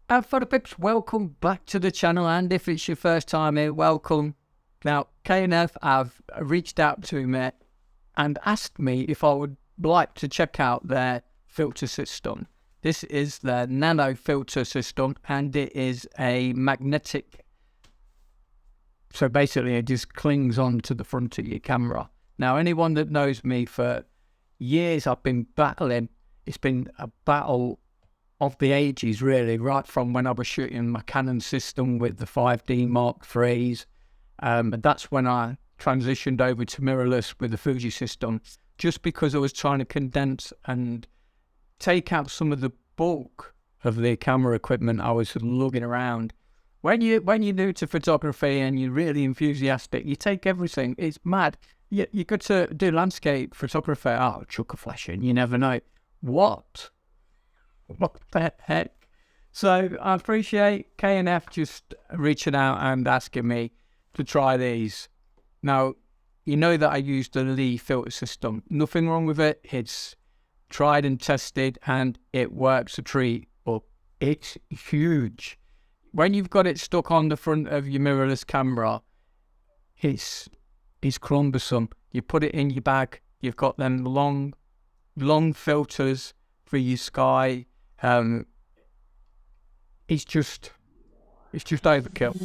Photo Pips, welcome back to the channel, and if it's your first time here, welcome. Now, K&F have reached out to me and asked me if I would like to check out their filter system. This is their nano filter system, and it is a magnetic, so basically it just clings on to the front of your camera. Now, anyone that knows me for years, I've been battling. It's been a battle of the ages, really, right from when I was shooting my Canon system with the 5D Mark IIIs. And that's when I transitioned over to mirrorless with the Fuji system, just because I was trying to condense and take out some of the bulk of the camera equipment I was lugging around. When you're new to photography and you're really enthusiastic, you take everything. It's mad. You go to do landscape photography. Oh, chuck a flash in. You never know. What the heck? So I appreciate K&F just reaching out and asking me to try these. Now, you know that I use the Lee filter system. Nothing wrong with it. It's tried and tested and it works a treat, but it's huge. When you've got it stuck on the front of your mirrorless camera, it's cumbersome. You put it in your bag, you've got them long filters for your sky. It's just overkill.